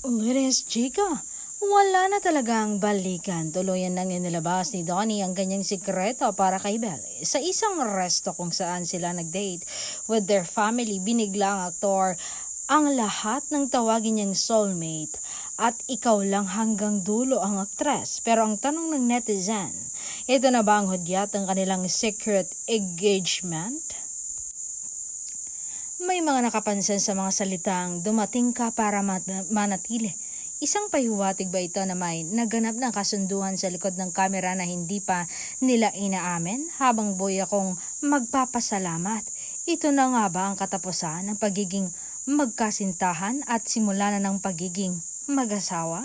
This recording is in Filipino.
Liris Chica, wala na talagang balikan. Tuluyan nang inilabas ni Donnie ang kanyang sikreto para kay Belle. Sa isang resto kung saan sila nag-date with their family, binigla ang aktor ang lahat ng tawagin niyang soulmate at ikaw lang hanggang dulo ang aktres. Pero ang tanong ng netizen, ito na ba ang hudyat ng kanilang secret engagement? May mga nakapansin sa mga salitang dumating ka para manatili. Isang pahiwatig ba ito na may naganap na kasunduan sa likod ng kamera na hindi pa nila inaamin habang buhay akong magpapasalamat? Ito na nga ba ang katapusan ng pagiging magkasintahan at simula na ng pagiging mag-asawa?